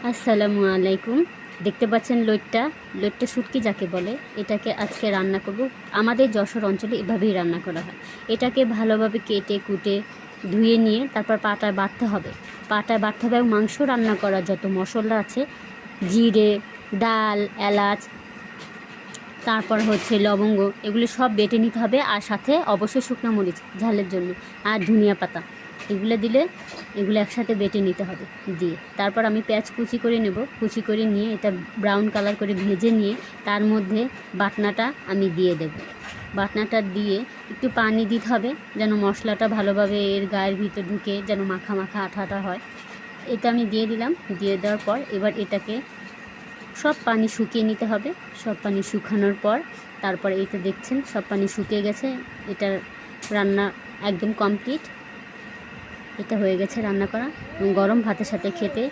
আসসালামু আলাইকুম। দেখতে পাচ্ছেন লইট্টা শুটকি যাকে বলে, এটাকে আজকে রান্না করব। আমাদের যশোর অঞ্চলে এভাবেই রান্না করা হয়। এটাকে ভালোভাবে কেটে কুটে ধুয়ে নিয়ে তারপর পাটায় বাটতে হবে। এবং মাংস রান্না করার যত মশলা আছে, জিরে, ডাল, এলাচ, তারপর হচ্ছে লবঙ্গ, এগুলো সব বেটে নিতে হবে। আর সাথে অবশ্যই শুকনো মরিচ ঝালের জন্য, আর ধনিয়া পাতা, এগুলো দিলে এগুলো একসাথে বেটে নিতে হবে। দিয়ে তারপর আমি পেঁয়াজ কুচি করে নেব। কুচি করে নিয়ে এটা ব্রাউন কালার করে ভেজে নিয়ে তার মধ্যে বাটনাটা আমি দিয়ে দেব। বাটনাটা দিয়ে একটু পানি দিতে হবে যেন মশলাটা ভালোভাবে এর গায়ের ভিতর ঢুকে যেন মাখা মাখা আঠা আঠা হয়। এটা আমি দিয়ে দিলাম। দিয়ে দেওয়ার পর এবার এটাকে সব পানি শুকিয়ে নিতে হবে। সব পানি শুকানোর পর তারপরে এটা দেখছেন সব পানি শুকিয়ে গেছে। এটার রান্না একদম কমপ্লিট। এটা হয়ে গেছে রান্না করা, এবং গরম ভাতের সাথে খেতে